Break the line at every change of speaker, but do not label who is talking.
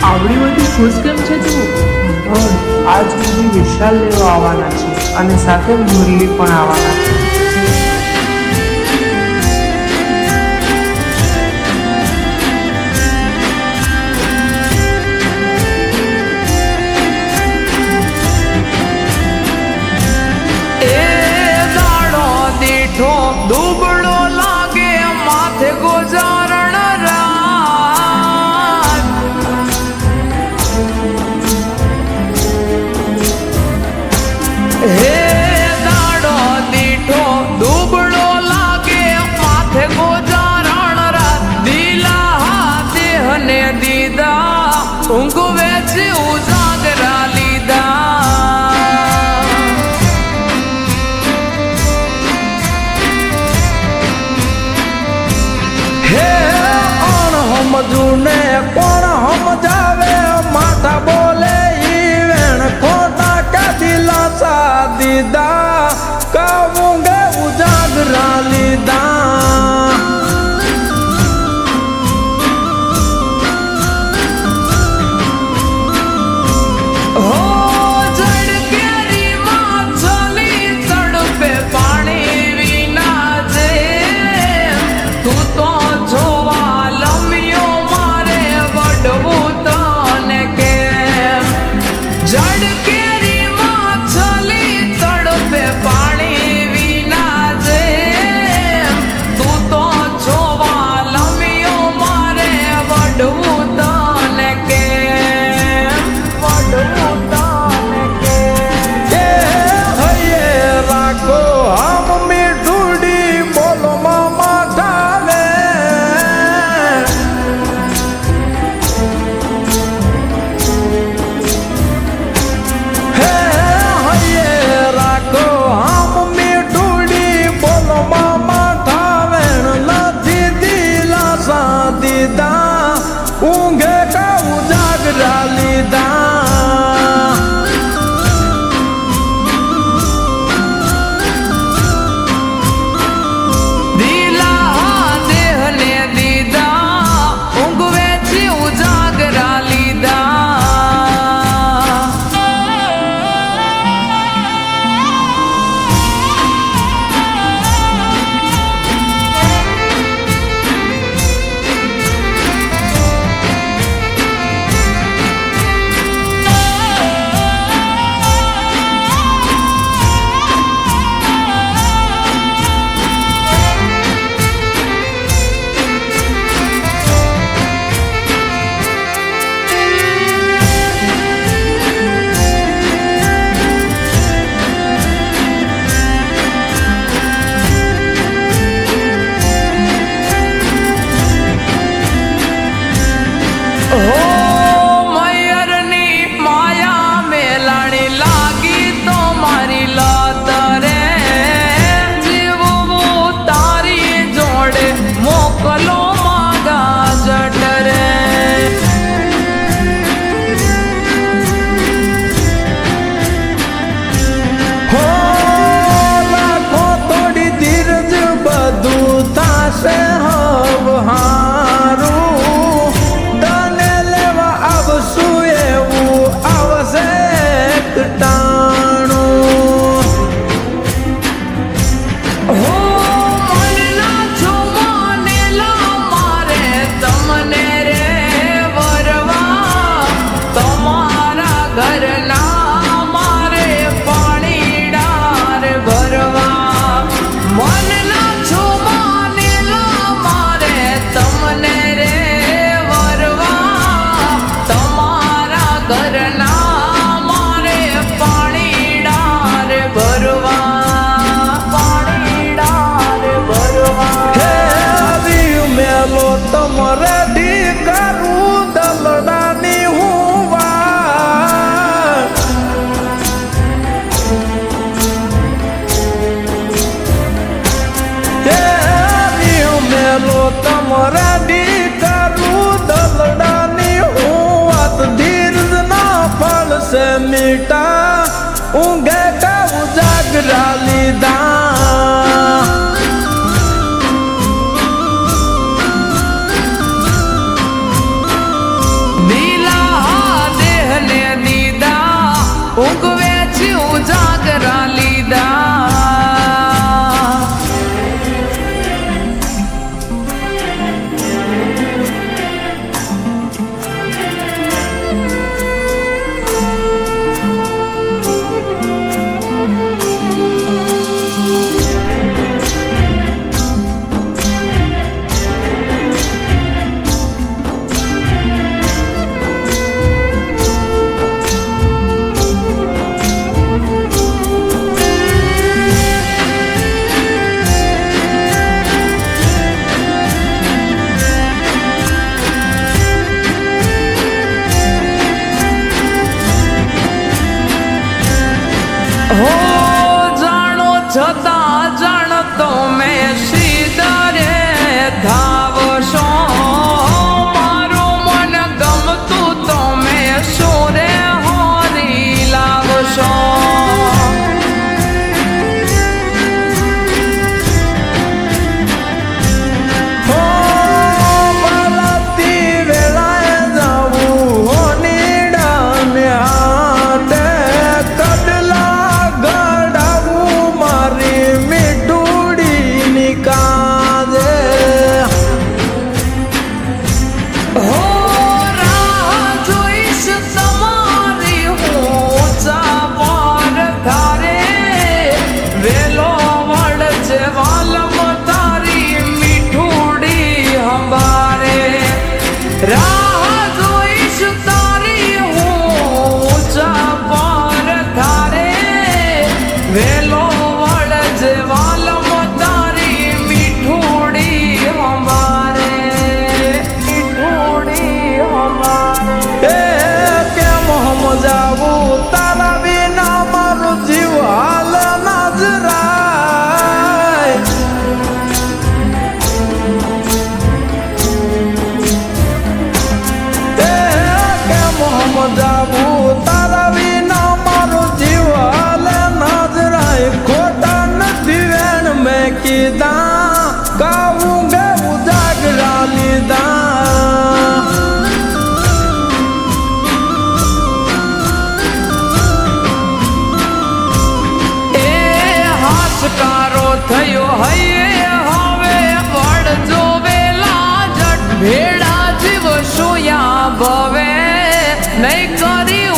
આવડી બધી ખુશ કેમ છે તું?
આજ સુધી વિશાલ લેવા આવવાના છે અને સાથે મુરલી પણ આવવાના છે.
દુબળો લાગે માથે ગોજારણ રાત હે દાડો દીઠો દુબળો લાગે માથે ગોજારણ રાત દીલા દેહને દીદા ઊંઘ વેચી ઉજાગરા લીધા
સમજુને કોણ સમજાવે માથા બોલે ઈ વેણ ખોટા કાઢી લાસા દીધા કહું ગે ઉજાગરા લીધા
હો જડ કેરી માછલી તડપે પાણી વિના જે તું તો જોવા જડ કેરી માછલી તડપે પાણી વિના જે તું તો જોવા લમ્યો મારે વડવું તને કેમ વડવું તને
કેમ હૈયે રાખો આમ મીઠુડી બોલો મામા ઢાલે ઊંઘે કા ઉજાગરા લીધા
દીલા દેહને દીધા ઊંઘ વેચી ઉજાગરા લીધા
से मीठा ऊँघे का उजागरा लीधा
दिला હો જાણો છતાં જાણતો મેં સીધરે ધાવશો મારું મન ગમતું તો મેં સોરે હોરી લાવશો
હો બાલાતી વેળાએ જાવું હો નીડાને હાથે કડલા ગડાવું મારી મીઠુડીની કાજે
હો રાહ જોઈશ તમારી હું ચાપર ધારે વેલો વળજે વાલમ તારી મીઠુડી હંભારે રાહ જોઈશ તારી હું ચાપર ધારે વેલો વળજે વાલમ તારી મીઠુડી હંભારે મીઠુડી હંભારે
એ કેમ સમજાવું તારા વિના મારું જીવ હાલ નાજરાય એ કેમ સમજાવું તારા વિના મારું જીવ હાલ નાજરાય ખોટા નથી વેણ મેં કીધા ગાવું ગયું જાગરા લીધા
એ હાશકારો થયો હૈયે હવે વળજો વેલા જટ ભેડા જીવ સોયા ભવે નહીં કરી